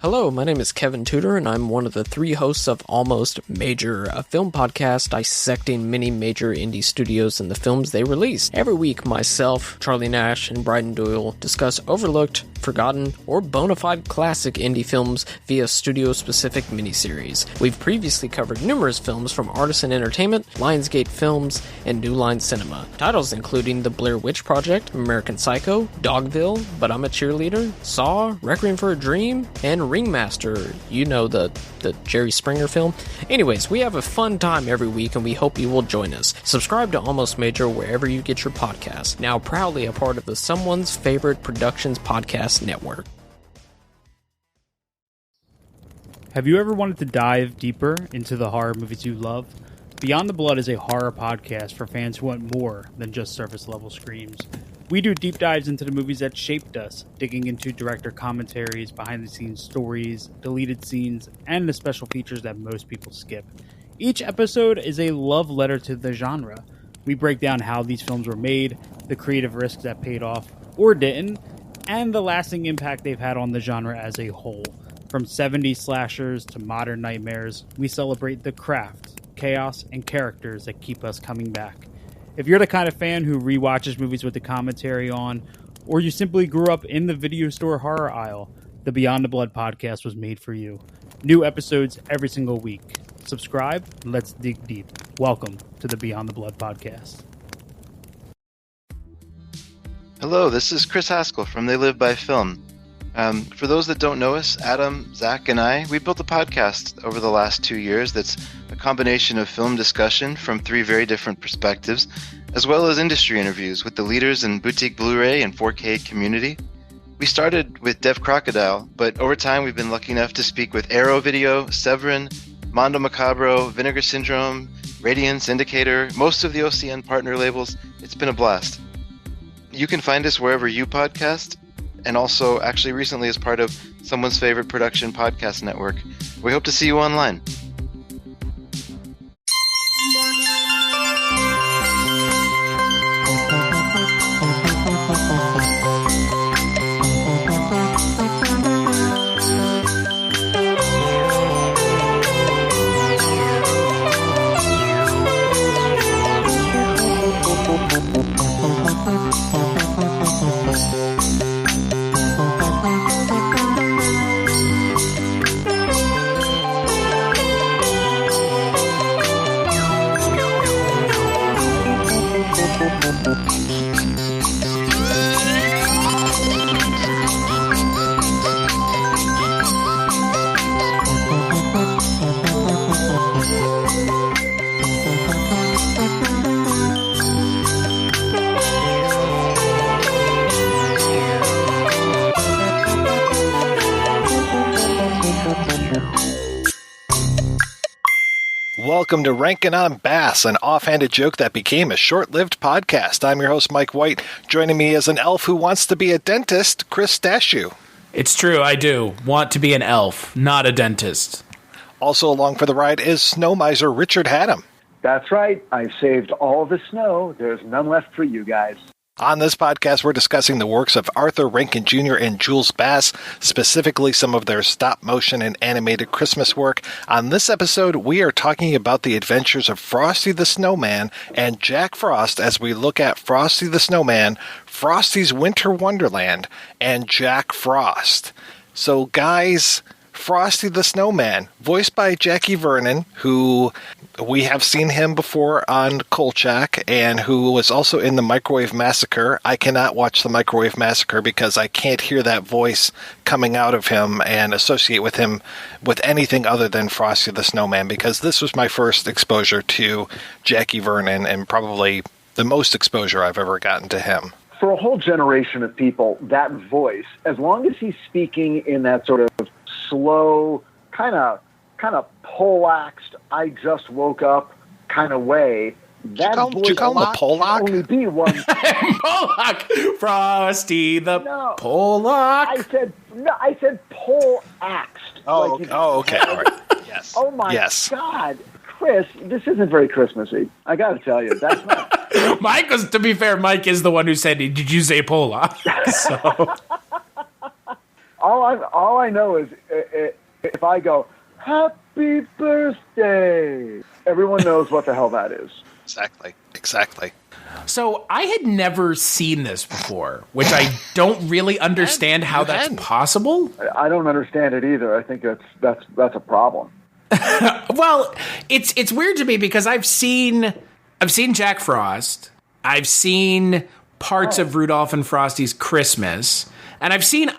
Hello, my name is Kevin Tudor, and I'm one of the three hosts of Almost Major, a film podcast dissecting many major indie studios and the films they release. Every week, myself, Charlie Nash, and Bryden Doyle discuss overlooked, forgotten, or bona fide classic indie films via studio-specific miniseries. We've previously covered numerous films from Artisan Entertainment, Lionsgate Films, and New Line Cinema. Titles including The Blair Witch Project, American Psycho, Dogville, But I'm a Cheerleader, Saw, Requiem for a Dream, and Ringmaster, you know, the Jerry Springer film. Anyways, we have a fun time every week, and we hope you will join us. Subscribe to Almost Major wherever you get your podcasts. Now proudly a part of the Someone's Favorite Productions podcast network. Have you ever wanted to dive deeper into the horror movies you love? Beyond the Blood is a horror podcast for fans who want more than just surface-level screams. We do deep dives into the movies that shaped us, digging into director commentaries, behind-the-scenes stories, deleted scenes, and the special features that most people skip. Each episode is a love letter to the genre. We break down how these films were made, the creative risks that paid off or didn't, and the lasting impact they've had on the genre as a whole. From 70s slashers to modern nightmares, we celebrate the craft, chaos, and characters that keep us coming back. If you're the kind of fan who rewatches movies with the commentary on, or you simply grew up in the video store horror aisle, the Beyond the Blood podcast was made for you. New episodes every single week. Subscribe, and let's dig deep. Welcome to the Beyond the Blood podcast. Hello, this is Chris Haskell from They Live by Film. For those that don't know us, Adam, Zach, and I, we built a podcast over the last 2 years that's a combination of film discussion from three very different perspectives, as well as industry interviews with the leaders in boutique Blu-ray and 4K community. We started with Dev Crocodile, but over time we've been lucky enough to speak with Arrow Video, Severin, Mondo Macabro, Vinegar Syndrome, Radiance, Indicator, most of the OCN partner labels. It's been a blast. You can find us wherever you podcast, and also actually recently as part of Someone's Favorite Production podcast network. We hope to see you online. Welcome to Rankin' on Bass, an offhanded joke that became a short-lived podcast. I'm your host, Mike White. Joining me is an elf who wants to be a dentist, Chris Dashew. It's true, I do want to be an elf, not a dentist. Also along for the ride is snow miser Richard Haddam. That's right. I saved all the snow. There's none left for you guys. On this podcast, we're discussing the works of Arthur Rankin Jr. and Jules Bass, specifically some of their stop-motion and animated Christmas work. On this episode, we are talking about the adventures of Frosty the Snowman and Jack Frost as we look at Frosty the Snowman, Frosty's Winter Wonderland, and Jack Frost. So, guys, Frosty the Snowman, voiced by Jackie Vernon, who we have seen him before on Kolchak, and who was also in the Microwave Massacre. I cannot watch the Microwave Massacre because I can't hear that voice coming out of him and associate with him with anything other than Frosty the Snowman, because this was my first exposure to Jackie Vernon and probably the most exposure I've ever gotten to him. For a whole generation of people, that voice, as long as he's speaking in that sort of slow, kind of poleaxed, I just woke up kind of way, that voice did you call him a Polak? can only be one. Polak! Frosty the Polak! I said pole-axed. Okay. All right. Yes. Oh, my God. Chris, this isn't very Christmassy. I got to tell you. That's not... Mike was, to be fair, Mike is the one who said, did you say Polak? So... All I know is If I go, happy birthday, everyone knows what the hell that is. Exactly. So I had never seen this before, which I don't really understand how that's possible. I don't understand it either. I think that's a problem. Well, it's weird to me because I've seen Jack Frost. I've seen parts of Rudolph and Frosty's Christmas. And I've seen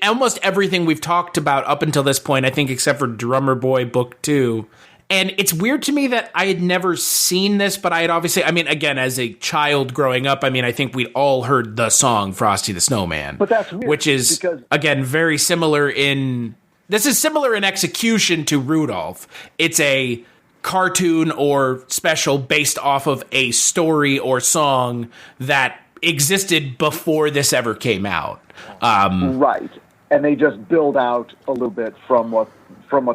almost everything we've talked about up until this point, I think, except for Drummer Boy Book 2. And it's weird to me that I had never seen this, but I had obviously, I mean, again, as a child growing up, I mean, I think we'd all heard the song Frosty the Snowman. But that's weird. Which is, again, very similar in execution to Rudolph. It's a cartoon or special based off of a story or song that existed before this ever came out. Right. And they just build out a little bit from what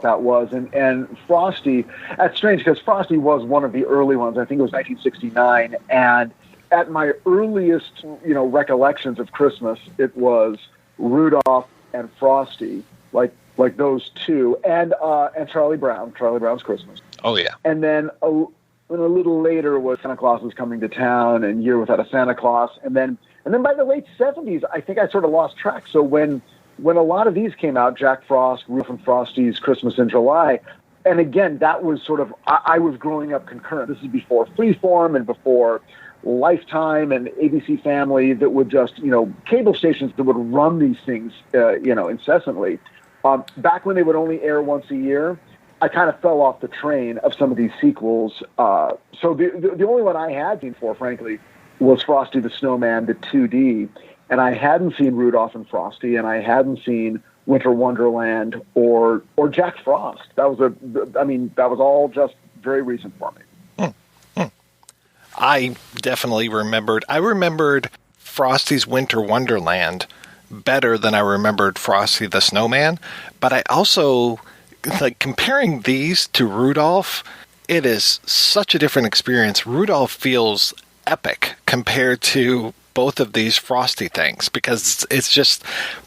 that was. And Frosty, that's strange because Frosty was one of the early ones. I think it was 1969. And at my earliest, recollections of Christmas, it was Rudolph and Frosty, like those two, and Charlie Brown's Christmas. Oh yeah. And then a little later was Santa Claus Was Coming to Town and Year Without a Santa Claus. And then by the late 70s, I think I sort of lost track. So when a lot of these came out, Jack Frost, Rudolph and Frosty's Christmas in July, and again, that was sort of, I was growing up concurrent. This is before Freeform and before Lifetime and ABC Family that would just, cable stations that would run these things, incessantly. Back when they would only air once a year, I kind of fell off the train of some of these sequels. So the only one I had seen for, frankly, was Frosty the Snowman, the 2D. And I hadn't seen Rudolph and Frosty, and I hadn't seen Winter Wonderland or Jack Frost. That was all just very recent for me. I definitely remembered. I remembered Frosty's Winter Wonderland better than I remembered Frosty the Snowman. But I also, comparing these to Rudolph, it is such a different experience. Rudolph feels epic compared to both of these Frosty things because it's just,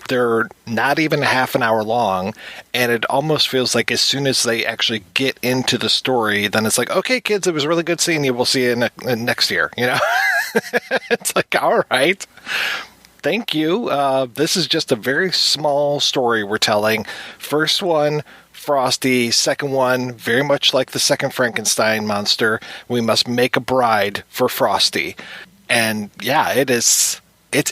they're not even half an hour long, and it almost feels like as soon as they actually get into the story, then it's like, okay, kids, it was really good seeing you. We'll see you next year. It's like, all right, thank you. This is just a very small story we're telling. First one, Frosty. Second one, very much like the second Frankenstein monster. We must make a bride for Frosty. And yeah, it's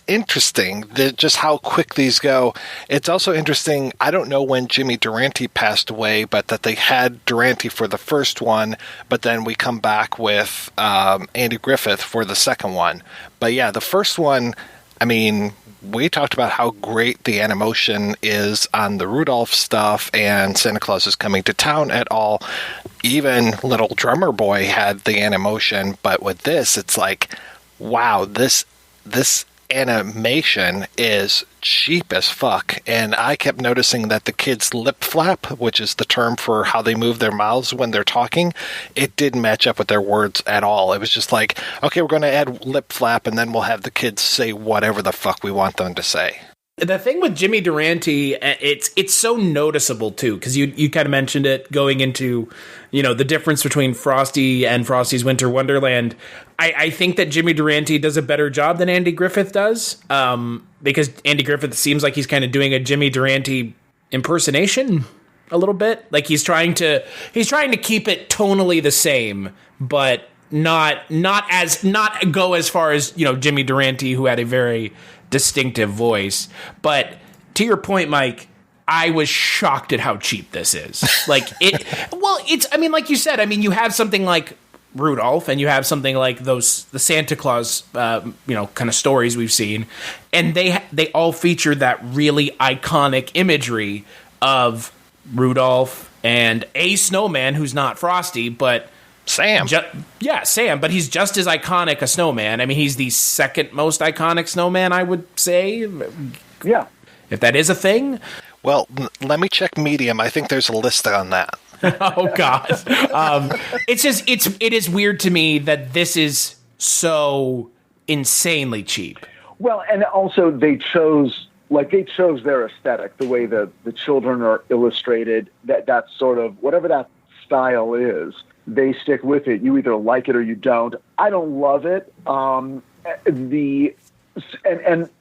interesting just how quick these go. It's also interesting, I don't know when Jimmy Durante passed away, but that they had Durante for the first one, but then we come back with Andy Griffith for the second one. But yeah, the first one, I mean, we talked about how great the animation is on the Rudolph stuff and Santa Claus Is Coming to Town et al. Even Little Drummer Boy had the animation, but with this, it's like, wow, this animation is cheap as fuck. And I kept noticing that the kids' lip flap, which is the term for how they move their mouths when they're talking, it didn't match up with their words at all. It was just like, okay, we're going to add lip flap and then we'll have the kids say whatever the fuck we want them to say. The thing with Jimmy Durante, it's so noticeable too, because you kind of mentioned it going into, the difference between Frosty and Frosty's Winter Wonderland. I think that Jimmy Durante does a better job than Andy Griffith does, because Andy Griffith seems like he's kind of doing a Jimmy Durante impersonation a little bit. Like he's trying to keep it tonally the same, but not go as far as Jimmy Durante, who had a very distinctive voice. But to your point, Mike, I was shocked at how cheap this is. Like like you said, you have something like Rudolph and you have something like the Santa Claus, kind of stories we've seen. And they all feature that really iconic imagery of Rudolph and a snowman who's not Frosty, but Sam. Sam, but he's just as iconic a snowman. He's the second most iconic snowman, I would say. Yeah. If that is a thing. Well, let me check Medium. I think there's a list on that. Oh, God. It is weird to me that this is so insanely cheap. Well, and also they chose like they chose their aesthetic, the way the children are illustrated, that's sort of, whatever that style is, they stick with it. You either like it or you don't. I don't love it. And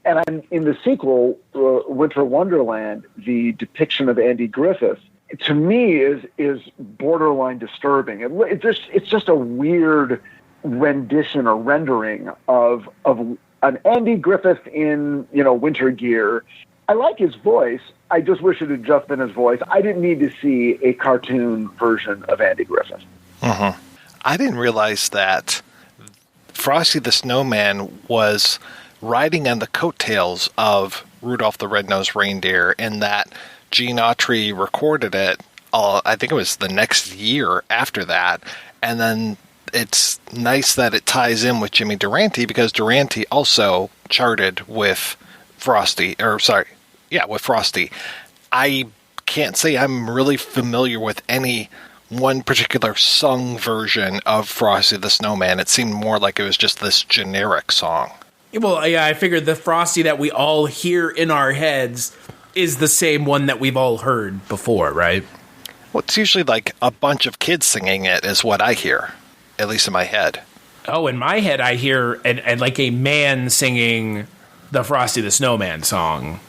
I'm in the sequel, Winter Wonderland, the depiction of Andy Griffith, to me is borderline disturbing. It's just a weird rendition or rendering of an Andy Griffith in, winter gear. I like his voice. I just wish it had just been his voice. I didn't need to see a cartoon version of Andy Griffith. Mm-hmm. I didn't realize that Frosty the Snowman was riding on the coattails of Rudolph the Red-Nosed Reindeer, and that Gene Autry recorded it, I think it was the next year after that, and then it's nice that it ties in with Jimmy Durante, because Durante also charted with Frosty. I can't say I'm really familiar with any one particular sung version of Frosty the Snowman. It seemed more like it was just this generic song. Well, yeah, I figured the Frosty that we all hear in our heads is the same one that we've all heard before, right? Well, it's usually like a bunch of kids singing it is what I hear, at least in my head. Oh, in my head I hear and like a man singing the Frosty the Snowman song.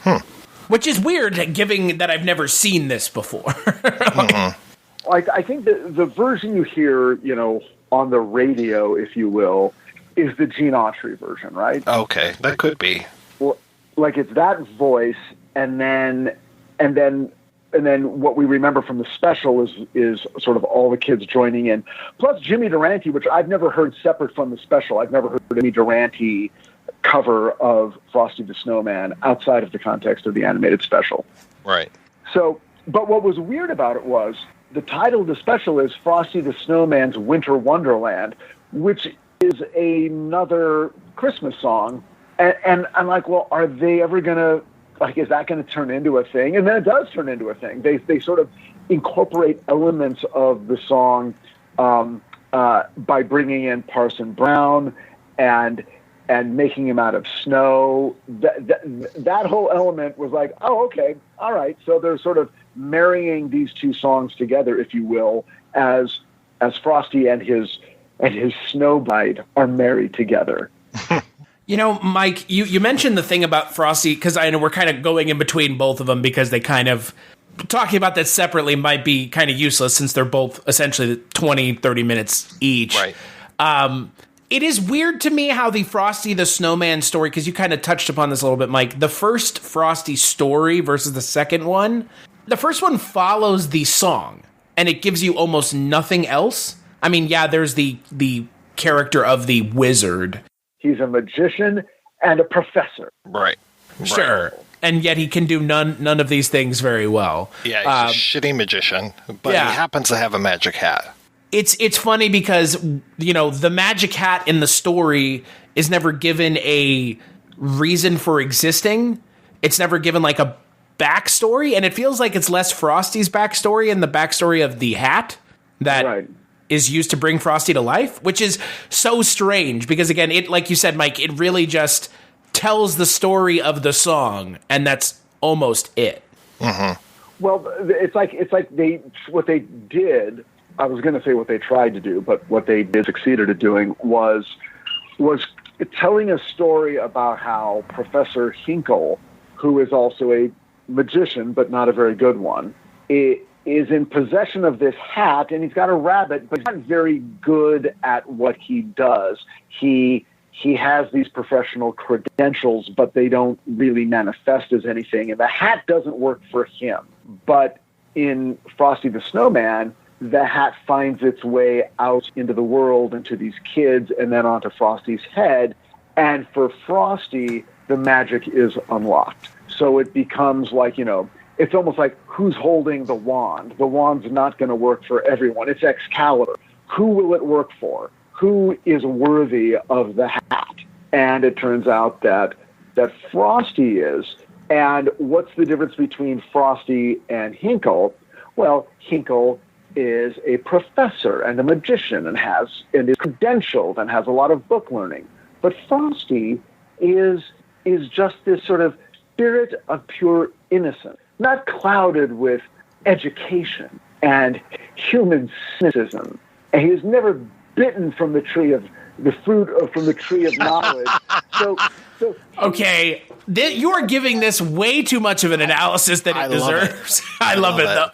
Which is weird, given that I've never seen this before. Mm-hmm. I think the version you hear, on the radio, if you will, is the Gene Autry version, right? Okay, that could be. Well, like it's that voice, and then what we remember from the special is sort of all the kids joining in. Plus Jimmy Durante, which I've never heard separate from the special. I've never heard Jimmy Durante cover of Frosty the Snowman outside of the context of the animated special. Right. So, but what was weird about it was the title of the special is Frosty the Snowman's Winter Wonderland, which is another Christmas song. And I'm like, well, are they ever going to, is that going to turn into a thing? And then it does turn into a thing. They sort of incorporate elements of the song by bringing in Parson Brown and making him out of snow. That whole element was like, oh, okay, all right. So they're sort of marrying these two songs together, if you will, as Frosty and his snow bite are married together. Mike, you mentioned the thing about Frosty, because I know we're kind of going in between both of them because they kind of, talking about that separately might be kind of useless since they're both essentially 20, 30 minutes each. Right. It is weird to me how the Frosty the Snowman story, because you kind of touched upon this a little bit, Mike, the first Frosty story versus the second one, the first one follows the song, and it gives you almost nothing else. I mean, yeah, there's the character of the wizard. He's a magician and a professor. Right. Sure. And yet he can do none of these things very well. Yeah, he's a shitty magician, but he happens to have a magic hat. It's funny because, the magic hat in the story is never given a reason for existing. It's never given like a backstory, and it feels like it's less Frosty's backstory and the backstory of the hat that is used to bring Frosty to life, which is so strange because, again, it, like you said, Mike, it really just tells the story of the song, and that's almost it. Mm-hmm. Well, it's like what they did. I was going to say what they tried to do, but what they did succeeded at doing was telling a story about how Professor Hinkle, who is also a magician but not a very good one, is in possession of this hat, and he's got a rabbit, but he's not very good at what he does. He has these professional credentials, but they don't really manifest as anything, and the hat doesn't work for him. But in Frosty the Snowman, the hat finds its way out into the world, into these kids, and then onto Frosty's head. And for Frosty, the magic is unlocked. So it becomes like, it's almost like who's holding the wand. The wand's not going to work for everyone. It's Excalibur. Who will it work for? Who is worthy of the hat? And it turns out that Frosty is. And what's the difference between Frosty and Hinkle? Well, Hinkle is a professor and a magician and is credentialed and has a lot of book learning. But Frosty is just this sort of spirit of pure innocence, not clouded with education and human cynicism. And he was never bitten from the tree of the fruit or from the tree of knowledge. Okay, you are giving this way too much of an analysis that it deserves. I love it though.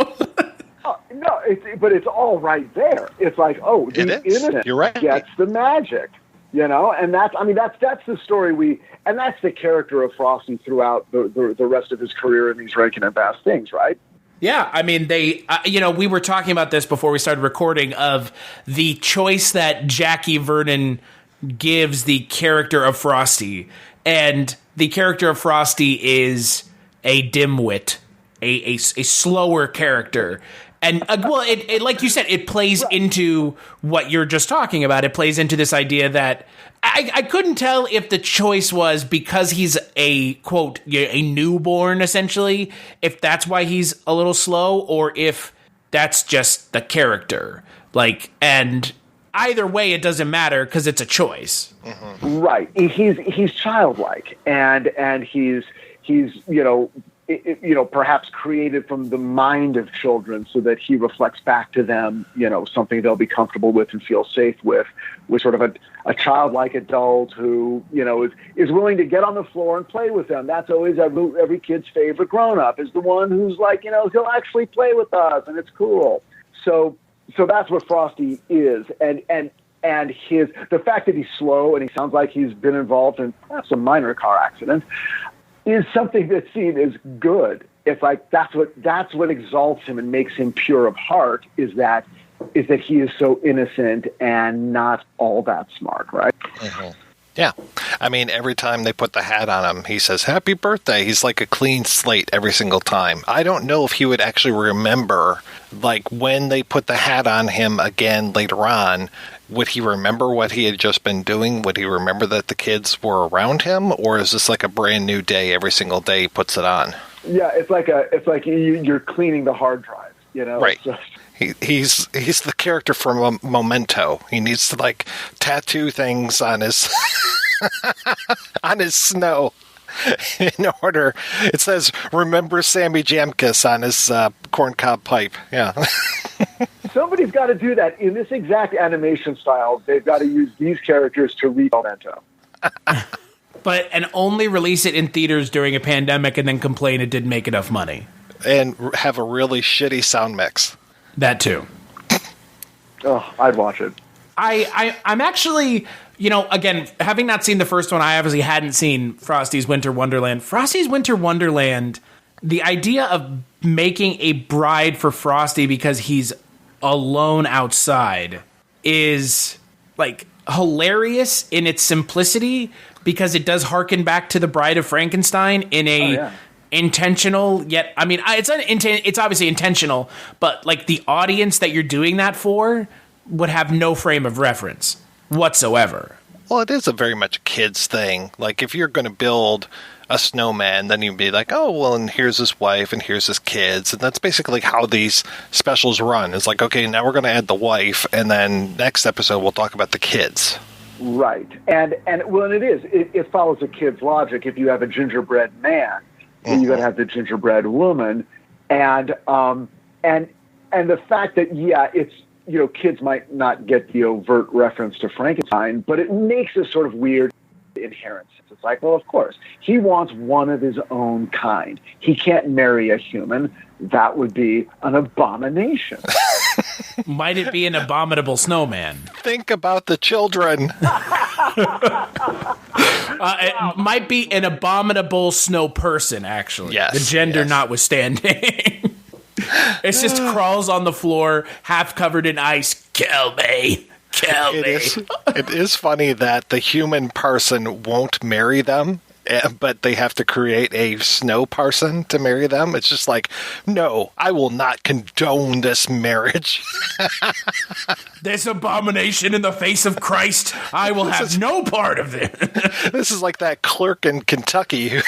No, but it's all right there. It's like, oh, the innocent gets the magic, and that's the story and that's the character of Frosty throughout the rest of his career in these Rankin and Bass things, right? Yeah, I mean, we were talking about this before we started recording of the choice that Jackie Vernon gives the character of Frosty, and the character of Frosty is a dimwit, a slower character. And it like you said, it plays into what you're just talking about. It plays into this idea that I couldn't tell if the choice was because he's a, quote, a newborn, essentially, if that's why he's a little slow, or if that's just the character. And either way, it doesn't matter because it's a choice. Mm-hmm. Right. He's childlike, and he's perhaps created from the mind of children so that he reflects back to them, something they'll be comfortable with and feel safe with sort of a childlike adult who, is willing to get on the floor and play with them. That's always every kid's favorite grown-up, is the one who's like, he'll actually play with us and it's cool. So that's what Frosty is. And the fact that he's slow and he sounds like he's been involved in some minor car accident is something that's seen as good. It's like that's what exalts him and makes him pure of heart, is that he is so innocent and not all that smart, right? Mm-hmm. Yeah. I mean, every time they put the hat on him, he says, "Happy birthday." He's like a clean slate every single time. I don't know if he would actually remember, when they put the hat on him again later on, would he remember what he had just been doing? Would he remember that the kids were around him? Or is this like a brand new day every single day he puts it on? Yeah, it's like you're cleaning the hard drive, Right. He's the character from Memento. He needs to tattoo things on his on his snow in order. It says "Remember Sammy Jamkus" on his corncob pipe. Yeah. Somebody's got to do that in this exact animation style. They've got to use these characters to read Memento. And only release it in theaters during a pandemic and then complain it didn't make enough money. And have a really shitty sound mix. That too. Oh, I'd watch it. I'm actually, again, having not seen the first one, I obviously hadn't seen Frosty's Winter Wonderland. Frosty's Winter Wonderland, the idea of making a bride for Frosty because he's alone outside is hilarious in its simplicity, because it does harken back to the Bride of Frankenstein in a intentional, yet it's obviously intentional, but the audience that you're doing that for would have no frame of reference whatsoever. Well, it is a very much a kid's thing. If you're going to build a snowman, then you'd be like, oh, well, and here's his wife and here's his kids, and that's basically how these specials run. It's okay, now we're going to add the wife, and then next episode we'll talk about the kids. Right. And it follows a kid's logic. If you have a gingerbread man, then you got to have the gingerbread woman, and the fact that it's kids might not get the overt reference to Frankenstein, but it makes a sort of weird inherent sense. It's well, of course he wants one of his own kind. He can't marry a human. That would be an abomination. Might it be an abominable snowman? Think about the children. It might be an abominable snow person, actually. Yes, the gender notwithstanding. It just crawls on the floor, half covered in ice. Kill me. Kill me. It is funny that the human person won't marry them, but they have to create a snow person to marry them. It's just no, I will not condone this marriage. This abomination in the face of Christ, I will have no part of it. This is like that clerk in Kentucky.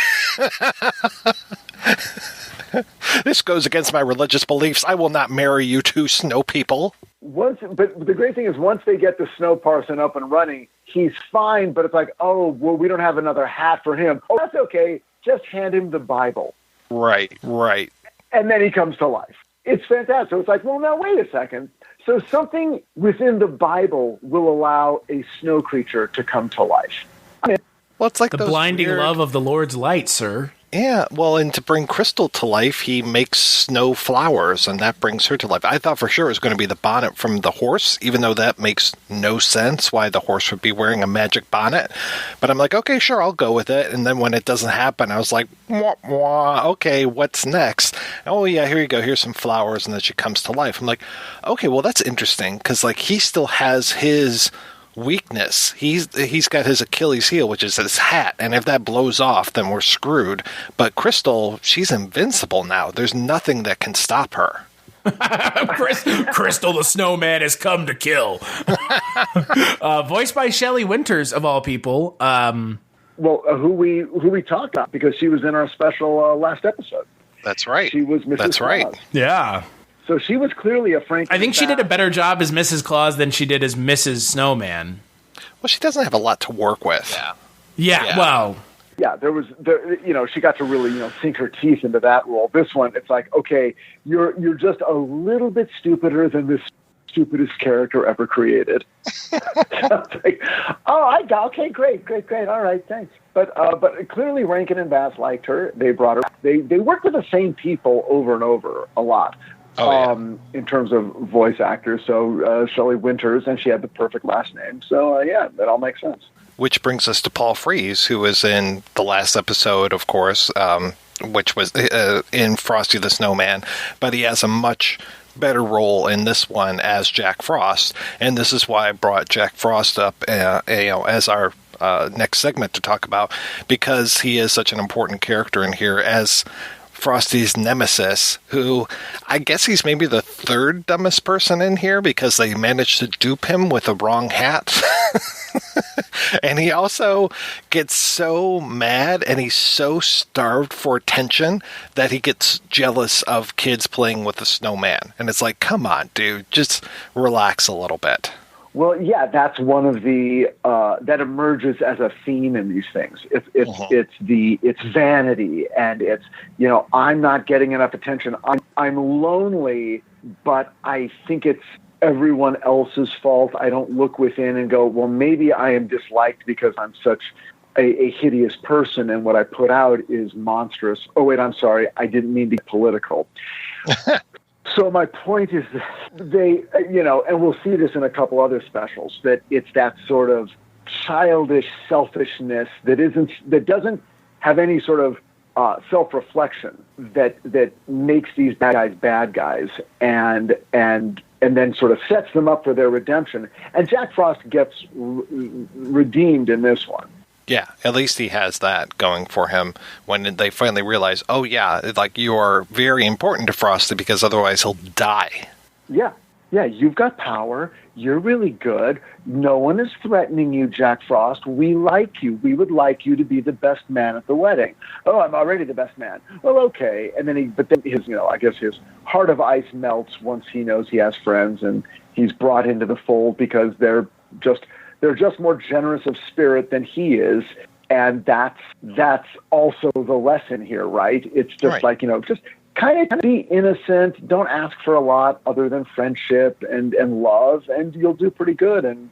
This goes against my religious beliefs. I will not marry you two snow people. But the great thing is, once they get the snow parson up and running, he's fine. But it's oh, well, we don't have another hat for him. Oh, that's okay. just hand him the Bible. Right. And then he comes to life. It's fantastic. So it's like, well, now wait a second. So something within the Bible will allow a snow creature to come to life. I mean, Well, it's like The those blinding weird- love of the Lord's light, sir. Yeah, well, and to bring Crystal to life, he makes snow flowers, and that brings her to life. I thought for sure it was going to be the bonnet from the horse, even though that makes no sense why the horse would be wearing a magic bonnet. But I'm like, okay, sure, I'll go with it. And then when it doesn't happen, I was like, wah, wah, okay, what's next? Oh, yeah, here you go. Here's some flowers, and then she comes to life. I'm like, okay, well, that's interesting, because, like, he still has his weakness. He's got his Achilles heel, which is his hat, and if that blows off, then we're screwed. But Crystal, she's invincible now. There's nothing that can stop her. Crystal the Snowman has come to kill. Voiced by Shelley Winters, of all people. who we talked about, because she was in our special last episode. That's right. She was Mrs. That's right. Claus. Yeah. So she was clearly a Frank. I think she did a better job as Mrs. Claus than she did as Mrs. Snowman. Well, she doesn't have a lot to work with. Yeah. Well, Yeah, she got to really, sink her teeth into that role. This one, it's like, okay, you're just a little bit stupider than this stupidest character ever created. Like, okay, great, all right, thanks. But clearly Rankin and Bass liked her. They brought her. They worked with the same people over and over a lot. In terms of voice actors. So Shelley Winters, and she had the perfect last name. So that all makes sense. Which brings us to Paul Frees, who was in the last episode, of course, which was in Frosty the Snowman, but he has a much better role in this one as Jack Frost, and this is why I brought Jack Frost up, as our next segment to talk about, because he is such an important character in here as Frosty's nemesis, who I guess he's maybe the third dumbest person in here because they managed to dupe him with a wrong hat. And he also gets so mad and he's so starved for attention that he gets jealous of kids playing with the snowman. And it's like, come on, dude, just relax a little bit. Well, yeah, that's one of the that emerges as a theme in these things. It's vanity, and it's I'm not getting enough attention. I'm lonely, but I think it's everyone else's fault. I don't look within and go, well, maybe I am disliked because I'm such a hideous person, and what I put out is monstrous. Oh wait, I'm sorry, I didn't mean to be political. So my point is that they, and we'll see this in a couple other specials, that it's that sort of childish selfishness that doesn't have any sort of self-reflection that makes these bad guys and then sort of sets them up for their redemption. And Jack Frost gets redeemed in this one. Yeah, at least he has that going for him when they finally realize, oh yeah, like you are very important to Frosty because otherwise he'll die. Yeah, you've got power. You're really good. No one is threatening you, Jack Frost. We like you. We would like you to be the best man at the wedding. Oh, I'm already the best man. Well, okay. And then his heart of ice melts once he knows he has friends and he's brought into the fold because they're just more generous of spirit than he is, and that's also the lesson here, right? It's just right. Just kind of be innocent. Don't ask for a lot other than friendship and love, and you'll do pretty good. And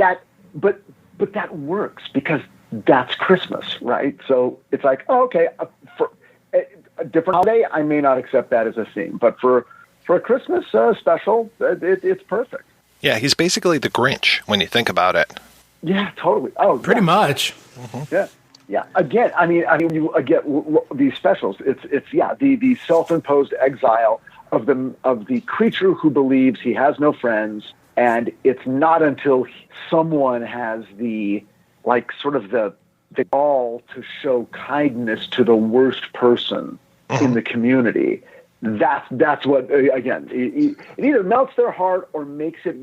that, but that works because that's Christmas, right? So it's like, oh, okay, for a different holiday, I may not accept that as a theme, but for a Christmas special, it's perfect. Yeah, he's basically the Grinch when you think about it. Yeah, totally. Oh, pretty much. Mm-hmm. Yeah. Again, I mean, you get these specials. It's the self-imposed exile of the creature who believes he has no friends, and it's not until someone has the gall to show kindness to the worst person in the community. That's what, again, it either melts their heart or makes it.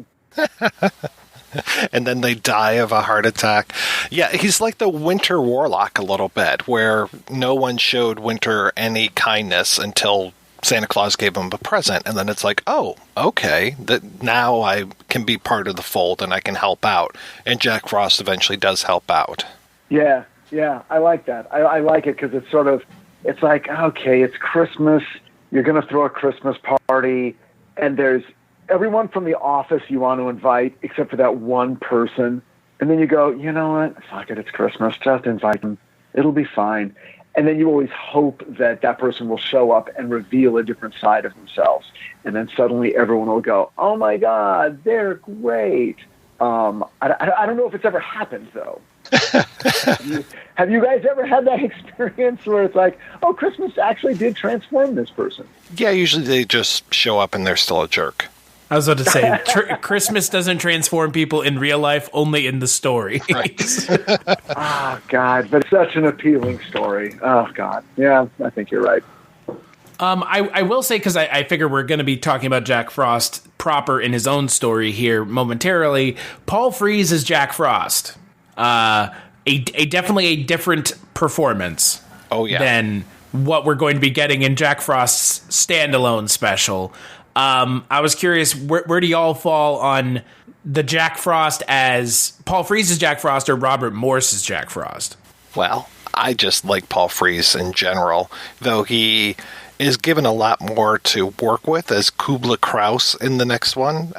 And then they die of a heart attack. Yeah, he's like the Winter Warlock a little bit, where no one showed Winter any kindness until Santa Claus gave him a present. And then it's like, oh, okay, that now I can be part of the fold and I can help out. And Jack Frost eventually does help out. Yeah. Yeah, I like that. I like it because it's like, okay, it's Christmas. You're going to throw a Christmas party, and there's everyone from the office you want to invite except for that one person. And then you go, you know what? Fuck it, it's Christmas. Just invite them. It'll be fine. And then you always hope that that person will show up and reveal a different side of themselves. And then suddenly everyone will go, oh, my God, they're great. I don't know if it's ever happened, though. Have you guys ever had that experience where it's like, oh, Christmas actually did transform this person? Yeah, usually they just show up and they're still a jerk. I was about to say, Christmas doesn't transform people in real life, only in the story. Right. Oh, God, but such an appealing story. Oh, God. Yeah, I think you're right. I will say, because I figure we're going to be talking about Jack Frost proper in his own story here momentarily. Paul Frees is Jack Frost. Definitely a different performance. Oh, yeah. Than what we're going to be getting in Jack Frost's standalone special. I was curious, where do y'all fall on the Jack Frost as Paul Frees' Jack Frost or Robert Morse's Jack Frost? Well, I just like Paul Frees in general, though he is given a lot more to work with as Kubla Kraus in the next one.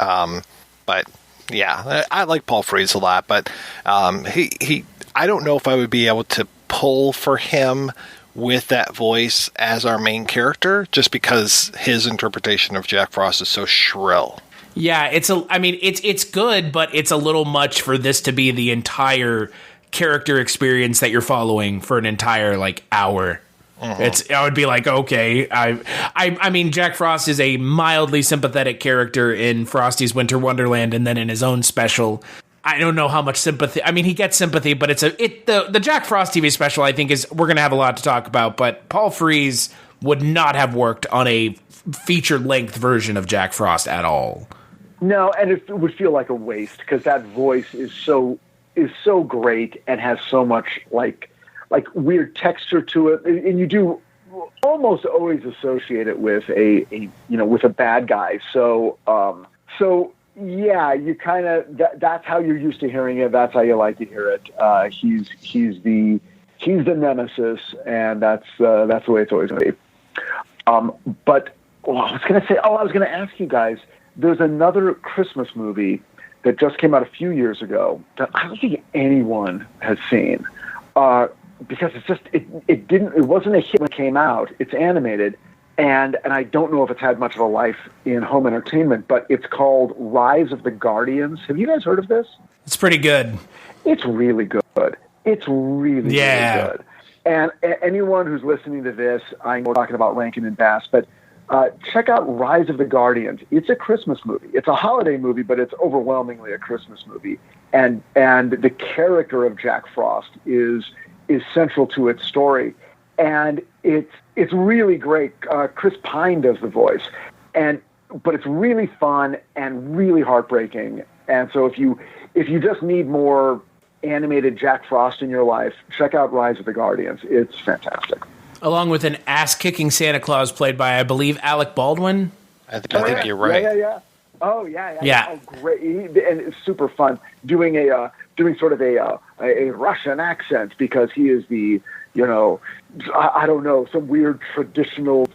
But yeah, I like Paul Frees a lot, but I don't know if I would be able to pull for him with that voice as our main character, just because his interpretation of Jack Frost is so shrill. Yeah, it's good, but it's a little much for this to be the entire character experience that you're following for an entire hour. Mm-hmm. I would be like, okay, I mean, Jack Frost is a mildly sympathetic character in Frosty's Winter Wonderland, and then in his own special, I don't know how much sympathy. I mean, he gets sympathy, but the Jack Frost TV special, I think, we're going to have a lot to talk about. But Paul Frees would not have worked on a feature-length version of Jack Frost at all. No, and it would feel like a waste because that voice is so great and has so much like weird texture to it, and you do almost always associate it with with a bad guy. So yeah, you kind of that's how you're used to hearing it. That's how you like to hear it. He's the nemesis, and that's the way it's always going to be. But I was going to ask you guys. There's another Christmas movie that just came out a few years ago that I don't think anyone has seen because it wasn't a hit when it came out. It's animated. And I don't know if it's had much of a life in home entertainment, but it's called Rise of the Guardians. Have you guys heard of this? It's pretty good. It's really good. It's really good. And anyone who's listening to this, I know we're talking about Rankin and Bass, but check out Rise of the Guardians. It's a Christmas movie. It's a holiday movie, but it's overwhelmingly a Christmas movie. And the character of Jack Frost is central to its story. And it's really great. Chris Pine does the voice, but it's really fun and really heartbreaking. And so if you just need more animated Jack Frost in your life, check out Rise of the Guardians. It's fantastic. Along with an ass-kicking Santa Claus played by, I believe, Alec Baldwin. I think you're right. Yeah. Oh yeah. Oh, great. And it's super fun doing sort of a Russian accent because he is the. I don't know, some weird traditional,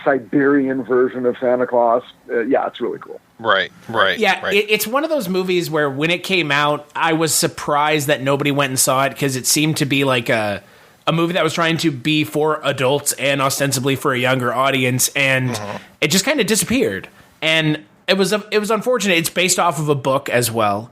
Siberian version of Santa Claus. Yeah, it's really cool. Right. Yeah, right. It's one of those movies where when it came out, I was surprised that nobody went and saw it because it seemed to be like a movie that was trying to be for adults and ostensibly for a younger audience, and it just kind of disappeared. And it was unfortunate. It's based off of a book as well,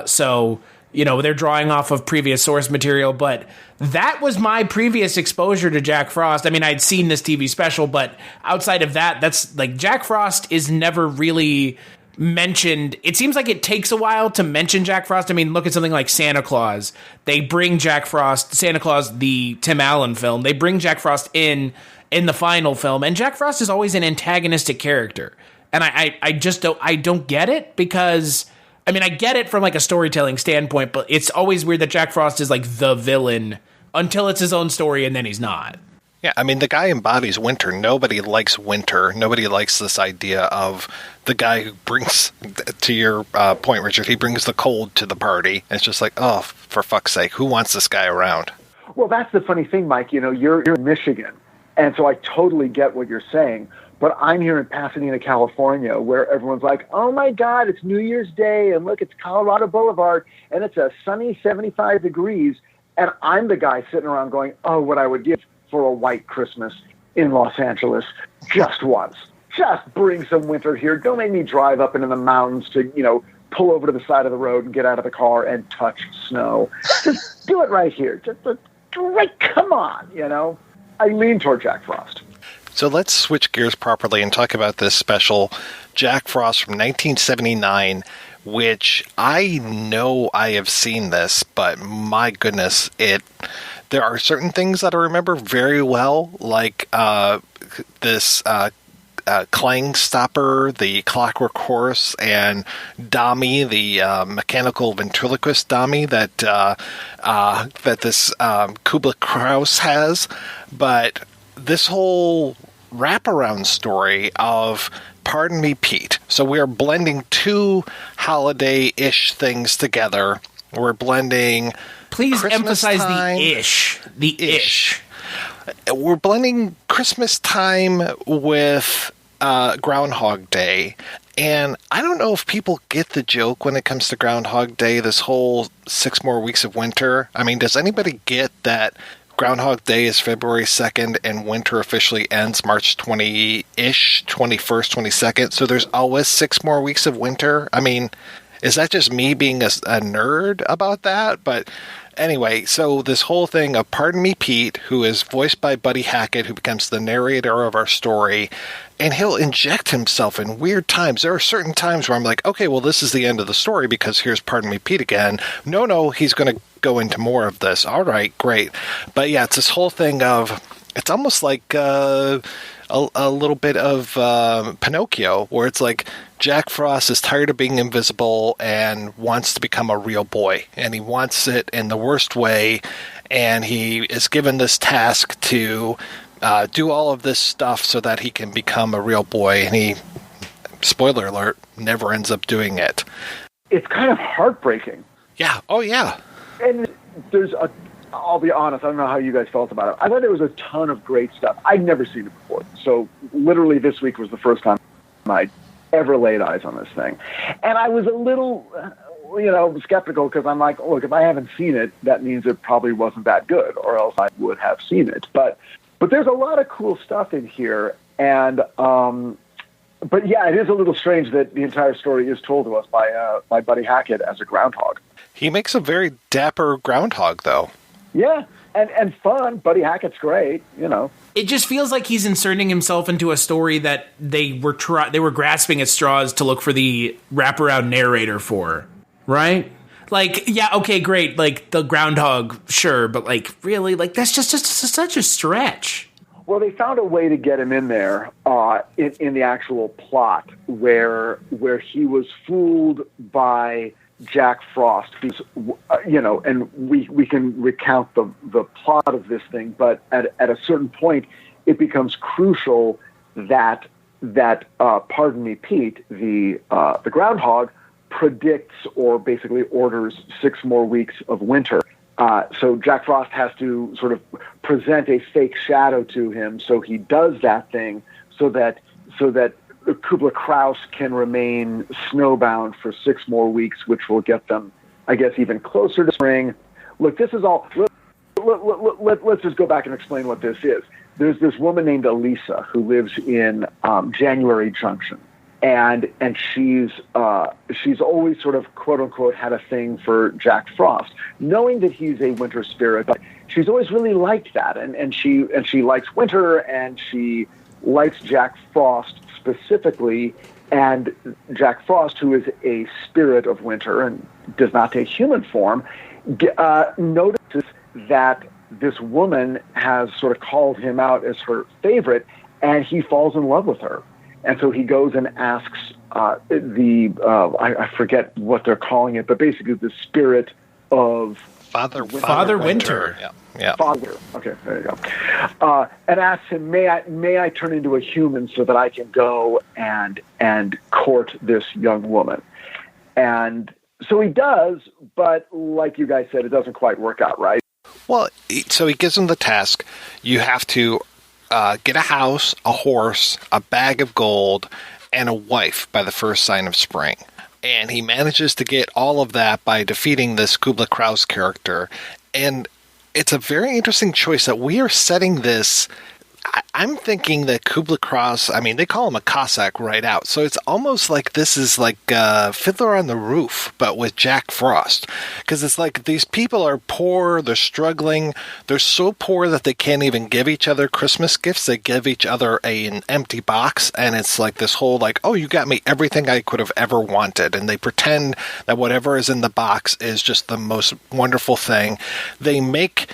so. They're drawing off of previous source material, but that was my previous exposure to Jack Frost. I mean, I'd seen this TV special, but outside of that, that's like Jack Frost is never really mentioned. It seems like it takes a while to mention Jack Frost. I mean, look at something like Santa Claus. They bring Jack Frost, Santa Claus, the Tim Allen film, they bring Jack Frost in the final film, and Jack Frost is always an antagonistic character. And I just don't get it because... I mean, I get it from like a storytelling standpoint, but it's always weird that Jack Frost is like the villain until it's his own story and then he's not. Yeah, I mean, the guy embodies winter. Nobody likes winter. Nobody likes this idea of the guy who brings, to your point, Richard, he brings the cold to the party. It's just like, oh, for fuck's sake, who wants this guy around? Well, that's the funny thing, Mike. You know, you're in Michigan, and so I totally get what you're saying. But I'm here in Pasadena, California, where everyone's like, oh, my God, it's New Year's Day, and look, it's Colorado Boulevard, and it's a sunny 75 degrees. And I'm the guy sitting around going, oh, what I would give for a white Christmas in Los Angeles just once. Just bring some winter here. Don't make me drive up into the mountains to, you know, pull over to the side of the road and get out of the car and touch snow. Just do it right here. Just right, come on, you know. I lean toward Jack Frost. So let's switch gears properly and talk about this special, Jack Frost from 1979, which I know I have seen this, but my goodness, there are certain things that I remember very well, like this Clang Stopper, the Clockwork Horse, and Dami, the mechanical ventriloquist Dami that this Kubla Kraus has. But this whole wraparound story of Pardon Me, Pete. So we are blending two holiday-ish things together. We're blending... Please Christmas emphasize time, the ish. The ish. We're blending Christmas time with Groundhog Day. And I don't know if people get the joke when it comes to Groundhog Day, this whole 6 more weeks of winter. I mean, does anybody get that Groundhog Day is February 2nd and winter officially ends March 20-ish, 21st, 22nd? So there's always 6 more weeks of winter. I mean, is that just me being a nerd about that? But anyway, so this whole thing of Pardon Me, Pete, who is voiced by Buddy Hackett, who becomes the narrator of our story, and he'll inject himself in weird times. There are certain times where I'm like, okay, well, this is the end of the story because here's Pardon Me, Pete again. No, he's going to go into more of this. All right, great. But yeah, it's this whole thing of, it's almost like a little bit of Pinocchio, where it's like Jack Frost is tired of being invisible and wants to become a real boy. And he wants it in the worst way. And he is given this task to do all of this stuff so that he can become a real boy. And he, spoiler alert, never ends up doing it. It's kind of heartbreaking. Yeah. Oh, yeah. And I'll be honest, I don't know how you guys felt about it. I thought there was a ton of great stuff. I'd never seen it before. So literally this week was the first time I'd ever laid eyes on this thing. And I was a little, skeptical because I'm like, look, if I haven't seen it, that means it probably wasn't that good, or else I would have seen it. But there's a lot of cool stuff in here. And, but yeah, it is a little strange that the entire story is told to us by Buddy Hackett as a groundhog. He makes a very dapper groundhog, though. Yeah, and fun. Buddy Hackett's great, you know. It just feels like he's inserting himself into a story that they were grasping at straws to look for the wraparound narrator for, right? Like, yeah, okay, great. Like the groundhog, sure, but like, really, like that's just such a stretch. Well, they found a way to get him in there in the actual plot where he was fooled by Jack Frost, who's, and we can recount the plot of this thing, but at a certain point, it becomes crucial that Pardon Me, Pete, the groundhog, predicts or basically orders 6 more weeks of winter. So Jack Frost has to sort of present a fake shadow to him, so he does that thing so that Kubla Kraus can remain snowbound for 6 more weeks, which will get them, I guess, even closer to spring. Look, this is all. Let's just go back and explain what this is. There's this woman named Elisa who lives in January Junction, and she's always sort of quote unquote had a thing for Jack Frost, knowing that he's a winter spirit. But she's always really liked that, and she likes winter, and she likes Jack Frost specifically, and Jack Frost, who is a spirit of winter and does not take human form, notices that this woman has sort of called him out as her favorite, and he falls in love with her. And so he goes and asks I forget what they're calling it, but basically the spirit of Father Winter. Yeah. Father. Okay, there you go. And asks him, "May I turn into a human so that I can go and court this young woman?" And so he does, but like you guys said, it doesn't quite work out right. Well, so he gives him the task. You have to get a house, a horse, a bag of gold, and a wife by the first sign of spring. And he manages to get all of that by defeating this Kubla Kraus character. And it's a very interesting choice that we are setting this. I'm thinking that Kubla Kraus, I mean, they call him a Cossack right out. So it's almost like this is like Fiddler on the Roof, but with Jack Frost. Because it's like these people are poor, they're struggling, they're so poor that they can't even give each other Christmas gifts. They give each other an empty box, and it's like this whole like, oh, you got me everything I could have ever wanted. And they pretend that whatever is in the box is just the most wonderful thing. They make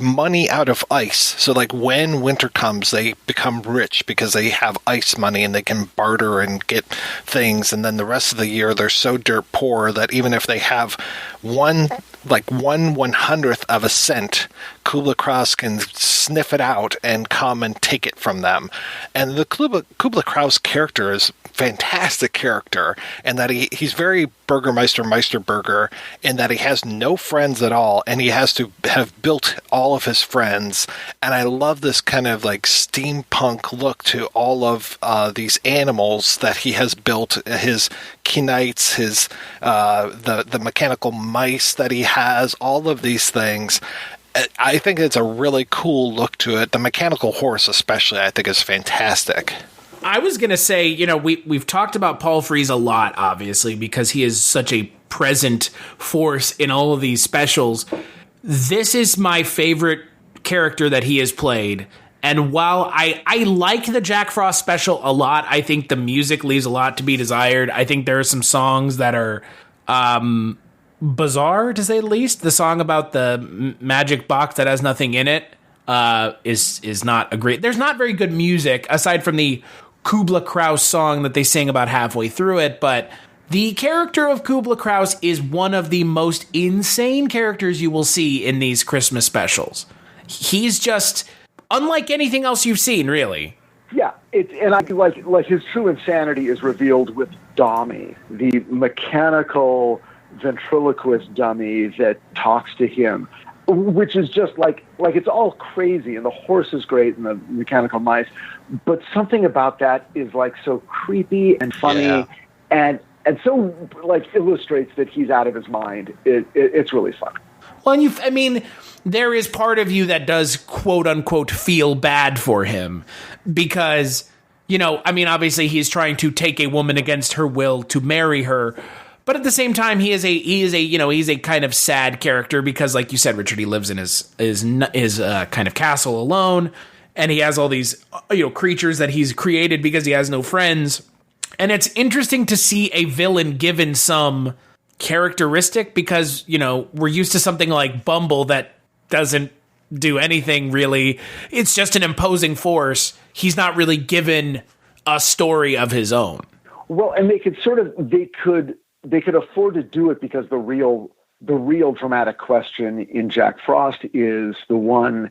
money out of ice. So like when winter comes, they become rich because they have ice money and they can barter and get things. And then the rest of the year, they're so dirt poor that even if they have one 1/100th of a cent, Kubla Kraus can sniff it out and come and take it from them. And the Kubla Kraus character is a fantastic character, and that he's very Meisterburger, in that he has no friends at all, and he has to have built all of his friends. And I love this kind of like steampunk look to all of these animals that he has built, his knights, his the mechanical mice that he has, all of these things. I think it's a really cool look to it. The mechanical horse especially, I think, is fantastic. I was going to say, you know, we've talked about Paul Frees a lot, obviously, because he is such a present force in all of these specials. This is my favorite character that he has played. And while I like the Jack Frost special a lot, I think the music leaves a lot to be desired. I think there are some songs that are bizarre, to say the least. The song about the magic box that has nothing in it is not a great... There's not very good music, aside from the Kubla Kraus song that they sing about halfway through it, but the character of Kubla Kraus is one of the most insane characters you will see in these Christmas specials. He's just unlike anything else you've seen, really. Yeah, and I like his true insanity is revealed with Dommy, the mechanical ventriloquist dummy that talks to him, which is just like it's all crazy, and the horse is great and the mechanical mice, but something about that is like so creepy and funny, and so like illustrates that he's out of his mind. It's really fun. Well, and there is part of you that does quote unquote feel bad for him because, you know, obviously he's trying to take a woman against her will to marry her. But at the same time, he's a kind of sad character because, like you said, Richard, he lives in his kind of castle alone, and he has all these creatures that he's created because he has no friends. And it's interesting to see a villain given some characteristic because we're used to something like Bumble that doesn't do anything really. It's just an imposing force. He's not really given a story of his own. Well, and they could afford to do it because the real dramatic question in Jack Frost is the one.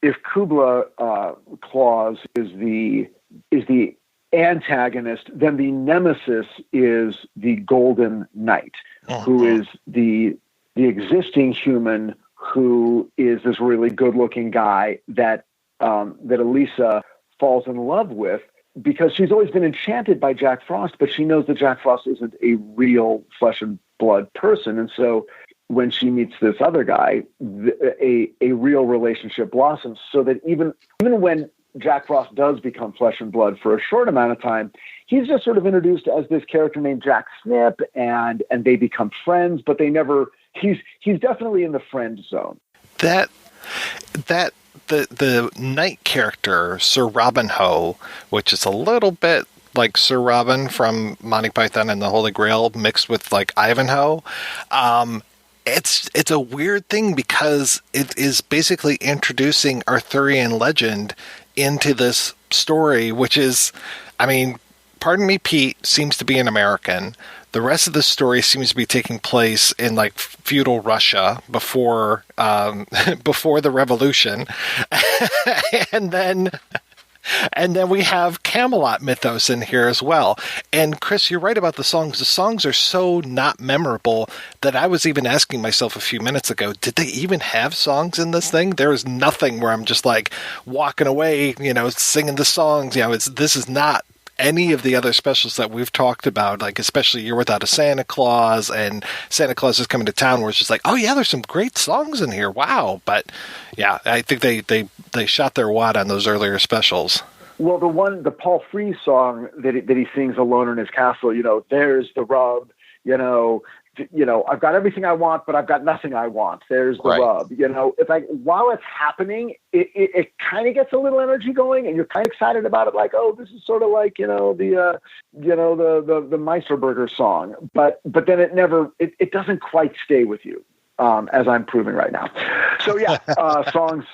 If Kubla Klaus is the antagonist, then the nemesis is the Golden Knight, who is the existing human who is this really good-looking guy that Elisa falls in love with. Because she's always been enchanted by Jack Frost, but she knows that Jack Frost isn't a real flesh and blood person. And so when she meets this other guy, a real relationship blossoms, so that even when Jack Frost does become flesh and blood for a short amount of time, he's just sort of introduced as this character named Jack Snip, and they become friends, but they never, he's definitely in the friend zone. The knight character, Sir Robin Hood, which is a little bit like Sir Robin from Monty Python and the Holy Grail mixed with like Ivanhoe, it's a weird thing because it is basically introducing Arthurian legend into this story, which is, Pardon Me Pete seems to be an American. The rest of the story seems to be taking place in like feudal Russia before before the revolution. and then we have Camelot mythos in here as well. And Chris, you're right about the songs. The songs are so not memorable that I was even asking myself a few minutes ago, did they even have songs in this thing? There is nothing where I'm just like walking away, singing the songs. This is not any of the other specials that we've talked about, like especially You're Without a Santa Claus and Santa Claus is Coming to Town, where it's just like, oh yeah, there's some great songs in here. Wow. But yeah, I think they shot their wad on those earlier specials. Well, the Paul Frees song that he sings alone in his castle, there's the rub, I've got everything I want, but I've got nothing I want. There's the rub. It's like while it's happening, it kind of gets a little energy going, and you're kind of excited about it. Like, oh, this is sort of like the Meisterburger song, but then it doesn't quite stay with you, as I'm proving right now. So yeah, songs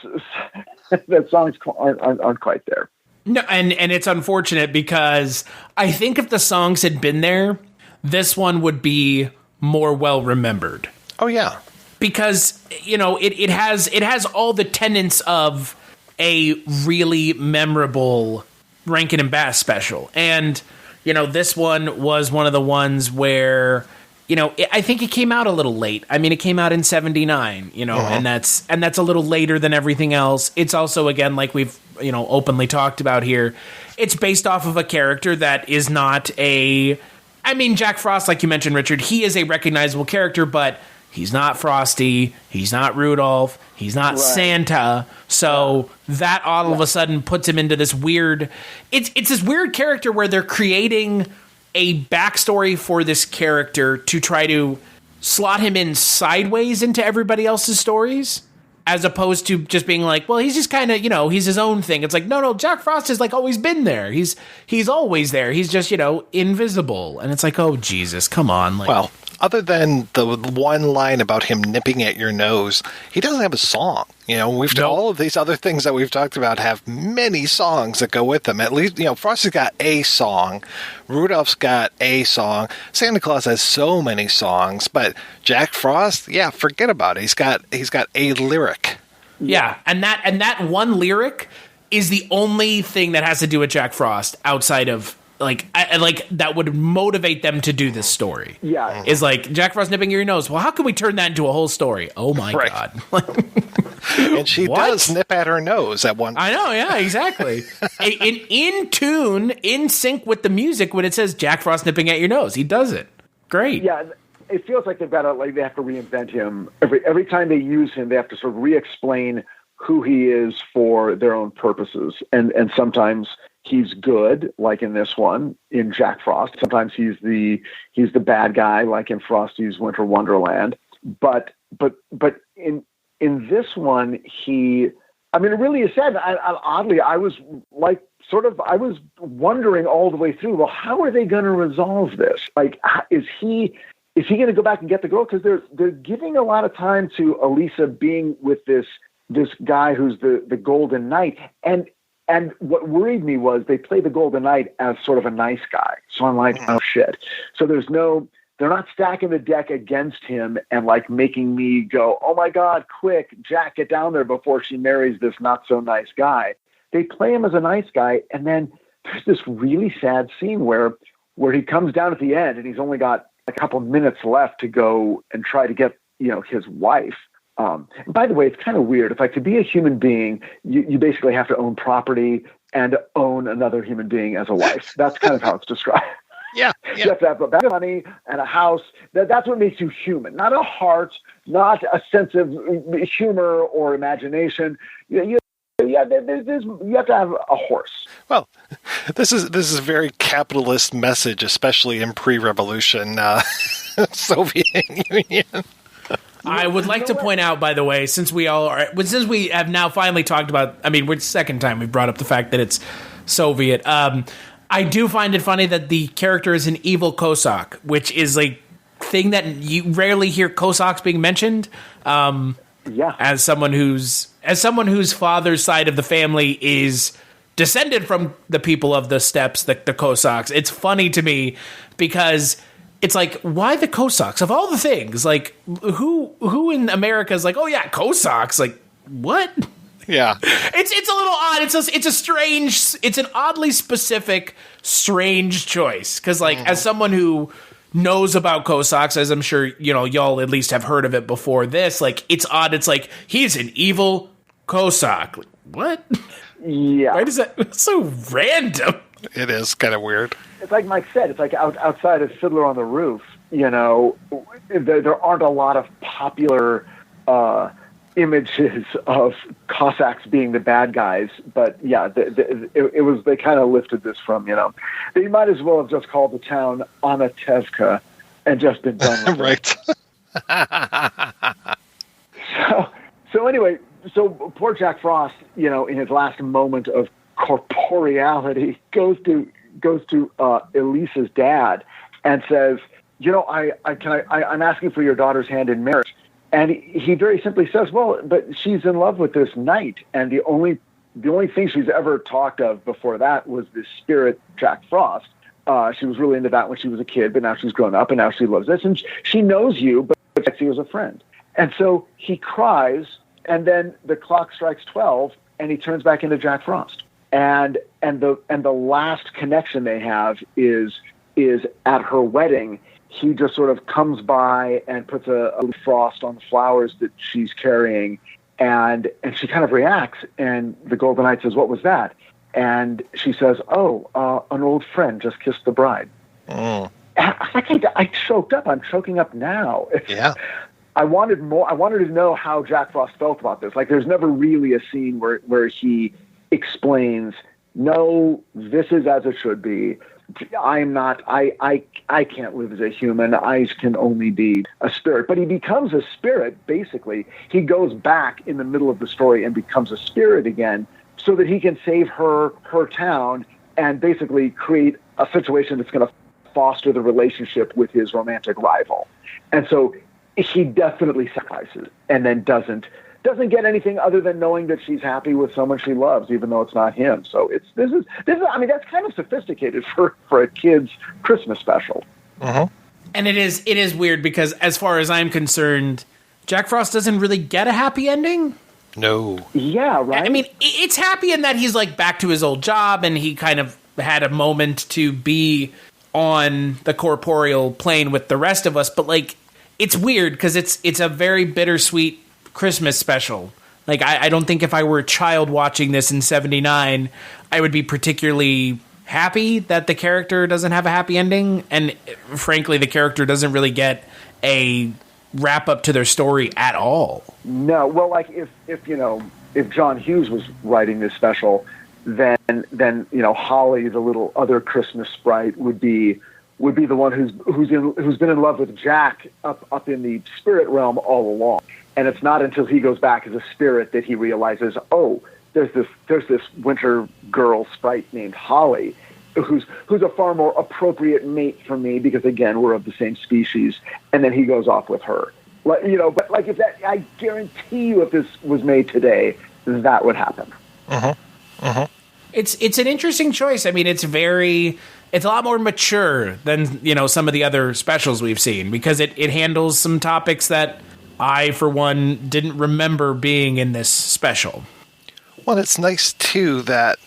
aren't quite there. No, and it's unfortunate because I think if the songs had been there, this one would be more well remembered. Oh yeah, because it has all the tenets of a really memorable Rankin and Bass special, and this one was one of the ones where I think it came out a little late. I mean, it came out in '79, and that's a little later than everything else. It's also, again, like we've openly talked about here, it's based off of a character that is not Jack Frost, like you mentioned, Richard, he is a recognizable character, but he's not Frosty, he's not Rudolph, he's not Santa, so that all of a sudden puts him into this weird... It's this weird character where they're creating a backstory for this character to try to slot him in sideways into everybody else's stories, as opposed to just being like, well, he's just kind of, he's his own thing. It's like, no, Jack Frost has like always been there. He's always there. He's just, invisible. And it's like, oh, Jesus, come on. Like, well, other than the one line about him nipping at your nose, he doesn't have a song. All of these other things that we've talked about have many songs that go with them. At least, Frosty's got a song. Rudolph's got a song. Santa Claus has so many songs, but Jack Frost, yeah, forget about it. He's got a lyric. Yeah, and that one lyric is the only thing that has to do with Jack Frost outside of that would motivate them to do this story. Yeah. Is like Jack Frost nipping your nose. Well, how can we turn that into a whole story? Oh my God. And she does nip at her nose at one point. I know, yeah, exactly. in tune, in sync with the music when it says Jack Frost nipping at your nose. He does it. Great. Yeah. It feels like they have to reinvent him. Every time they use him, they have to sort of re-explain who he is for their own purposes. And sometimes he's good, like in this one, in Jack Frost. Sometimes he's the bad guy, like in Frosty's Winter Wonderland. But in this one, it really is sad. Oddly, I was wondering all the way through, well, how are they going to resolve this? Like, is he going to go back and get the girl? Because they're giving a lot of time to Elisa being with this guy who's the Golden Knight. And what worried me was they play the Golden Knight as sort of a nice guy. So I'm like, oh shit. So they're not stacking the deck against him and like making me go, oh my God, quick, Jack, get down there before she marries this not so nice guy. They play him as a nice guy. And then there's this really sad scene where he comes down at the end and he's only got a couple minutes left to go and try to get, his wife. And by the way, it's kind of weird. If to be a human being, you basically have to own property and own another human being as a wife. That's kind of how it's described. Yeah. You have to have a bag of money and a house. That's what makes you human. Not a heart, not a sense of humor or imagination. You have to have a horse. Well, this is a very capitalist message, especially in pre-revolution Soviet Union. I would like to point out, by the way, since we have now finally talked about, we're the second time we brought up the fact that it's Soviet. I do find it funny that the character is an evil Cossack, which is a thing that you rarely hear Cossacks being mentioned. As someone whose father's side of the family is descended from the people of the steppes, the Cossacks. It's funny to me because it's like, why the Cossacks? Of all the things, like, who in America is like, oh yeah, Cossacks? Like, what? Yeah. It's a little odd. It's an oddly specific, strange choice. Because, like, as someone who knows about Cossacks, as I'm sure, y'all at least have heard of it before this, like, it's odd. It's like, he's an evil Cossack. Like, what? Yeah. Why does that? It's so random. It is kind of weird. It's like Mike said, it's like outside of Fiddler on the Roof, there aren't a lot of popular images of Cossacks being the bad guys, but yeah, they kind of lifted this from, they might as well have just called the town Anatevka and just been done with right. So anyway, poor Jack Frost, in his last moment of corporeality, goes to Elisa's dad and says, I'm asking for your daughter's hand in marriage. And he very simply says, well, but she's in love with this knight. And the only thing she's ever talked of before that was this spirit, Jack Frost. She was really into that when she was a kid, but now she's grown up and now she loves this. And she knows you, but likes you as a friend. And so he cries, and then the clock strikes 12 and he turns back into Jack Frost. And the last connection they have is at her wedding. He just sort of comes by and puts a frost on the flowers that she's carrying, and she kind of reacts, and the Golden Knight says, "What was that?" And she says, "Oh, an old friend just kissed the bride." Mm. I choked up. I'm choking up now. Yeah. I wanted more. I wanted to know how Jack Frost felt about this. Like, there's never really a scene where he explains, "No, this is as it should be. I'm not, I can't live as a human. I can only be a spirit." But he becomes a spirit, basically. He goes back in the middle of the story and becomes a spirit again so that he can save her town and basically create a situation that's going to foster the relationship with his romantic rival. And so he definitely sacrifices and then doesn't get anything other than knowing that she's happy with someone she loves, even though it's not him. So this is I mean, that's kind of sophisticated for a kid's Christmas special. Uh-huh. And it is weird because, as far as I'm concerned, Jack Frost doesn't really get a happy ending. No. Yeah, right. I mean, it's happy in that he's like back to his old job and he kind of had a moment to be on the corporeal plane with the rest of us. But like, it's weird because it's a very bittersweet Christmas special. Like, I don't think if I were a child watching this in 79, I would be particularly happy that the character doesn't have a happy ending. And frankly, the character doesn't really get a wrap up to their story at all. No. Well, like if John Hughes was writing this special, then Holly, the little other Christmas sprite, would be the one who's been in love with Jack up in the spirit realm all along. And it's not until he goes back as a spirit that he realizes, oh, there's this winter girl sprite named Holly, who's a far more appropriate mate for me because, again, we're of the same species. And then he goes off with her. But like, if that, I guarantee you, if this was made today, that would happen. Uh-huh. Uh-huh. It's an interesting choice. I mean, it's a lot more mature than, some of the other specials we've seen because it handles some topics that I, for one, didn't remember being in this special. Well, it's nice, too, that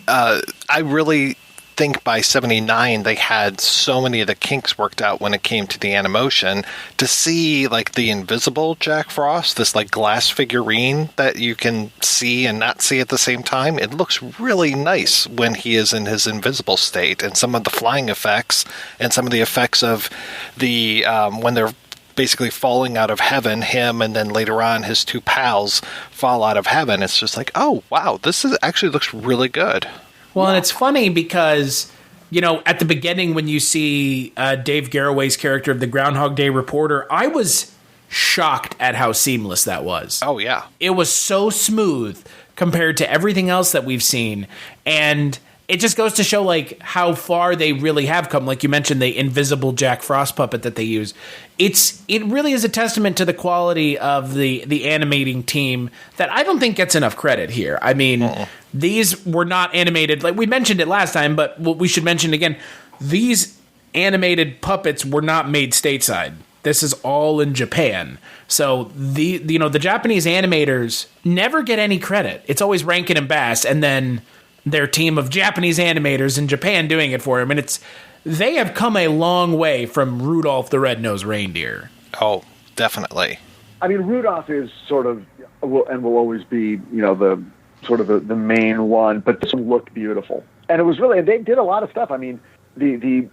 I really think by 79 they had so many of the kinks worked out when it came to the Animotion. To see, like, the invisible Jack Frost, this, like, glass figurine that you can see and not see at the same time, it looks really nice when he is in his invisible state. And some of the flying effects and some of the effects of the when they're basically falling out of heaven, him and then later on his two pals fall out of heaven. It's just like, oh, wow, this actually looks really good. Well, and it's funny because, at the beginning when you see Dave Garroway's character of the Groundhog Day reporter, I was shocked at how seamless that was. Oh, yeah. It was so smooth compared to everything else that we've seen. And it just goes to show like how far they really have come. Like you mentioned, the invisible Jack Frost puppet that they use. It really is a testament to the quality of the animating team that I don't think gets enough credit here. I mean, these were not animated. Like we mentioned it last time, but we should mention again, these animated puppets were not made stateside. This is all in Japan. So the Japanese animators never get any credit. It's always Rankin and Bass, and then their team of Japanese animators in Japan doing it for them. And they have come a long way from Rudolph the Red-Nosed Reindeer. Oh, definitely. I mean, Rudolph is sort of, will always be, the sort of the main one, but this one looked beautiful. And it was really, they did a lot of stuff. I mean, the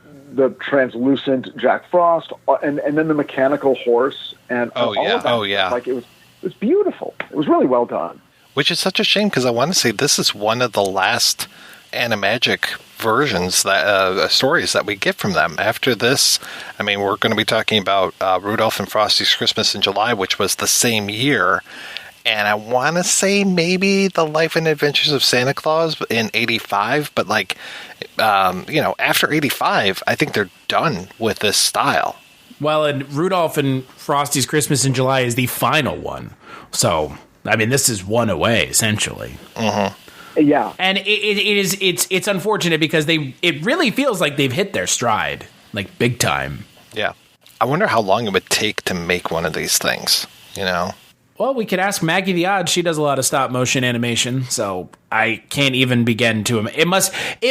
translucent Jack Frost, and then the mechanical horse, and all of that. Like it was beautiful. It was really well done. Which is such a shame because I want to say this is one of the last Animagic versions that stories that we get from them. After this, I mean, we're going to be talking about Rudolph and Frosty's Christmas in July, which was the same year. And I want to say maybe The Life and Adventures of Santa Claus in 85, but after 85, I think they're done with this style. Well, and Rudolph and Frosty's Christmas in July is the final one. So, I mean, this is one away, essentially. Yeah. And it's unfortunate because it really feels like they've hit their stride, like big time. Yeah. I wonder how long it would take to make one of these things, Well, we could ask Maggie the Odd. She does a lot of stop motion animation, so I can't even begin to. It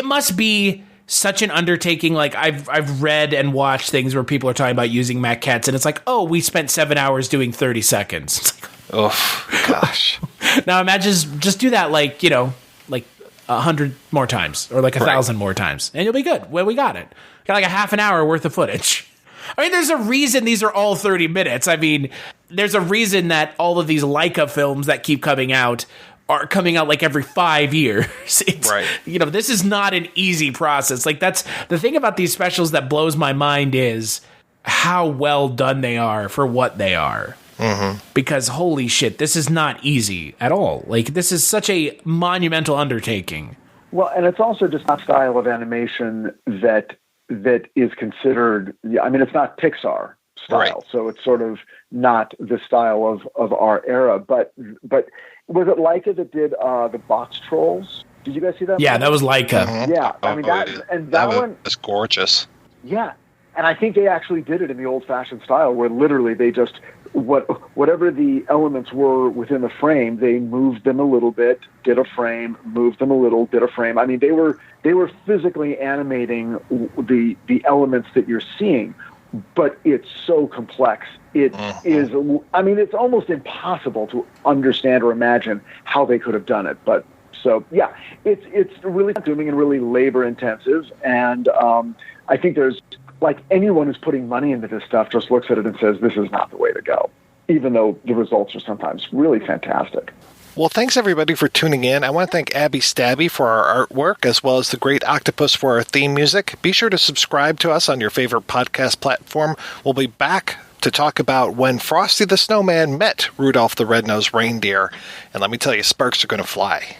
must be such an undertaking. Like I've read and watched things where people are talking about using maquettes, and it's like, oh, we spent 7 hours doing 30 seconds. It's like, oh gosh. Now imagine just do that like 100 more times or like 1,000 more times, and you'll be good. Well, we got it. Got like a half an hour worth of footage. I mean, there's a reason these are all 30 minutes. I mean, there's a reason that all of these Leica films that keep coming out are coming out like every 5 years. This is not an easy process. Like that's the thing about these specials that blows my mind is how well done they are for what they are. Because holy shit, this is not easy at all. Like this is such a monumental undertaking. Well, and it's also just not style of animation that is considered, I mean, it's not Pixar style, so it's sort of not the style of our era. But was it Leica that did the Box Trolls? Did you guys see that? Yeah, that was Leica. Yeah, I mean that one was gorgeous. Yeah, and I think they actually did it in the old-fashioned style, where literally they just whatever the elements were within the frame, they moved them a little bit, did a frame, moved them a little, did a frame. I mean, they were physically animating the elements that you're seeing, but it's so complex. It is. I mean, it's almost impossible to understand or imagine how they could have done it. But so yeah, it's really consuming and really labor intensive, and I think there's. Like anyone who's putting money into this stuff just looks at it and says, this is not the way to go, even though the results are sometimes really fantastic. Well, thanks everybody for tuning in. I want to thank Abby Stabby for our artwork, as well as the Great Octopus for our theme music. Be sure to subscribe to us on your favorite podcast platform. We'll be back to talk about when Frosty the Snowman met Rudolph the Red-Nosed Reindeer. And let me tell you, sparks are going to fly.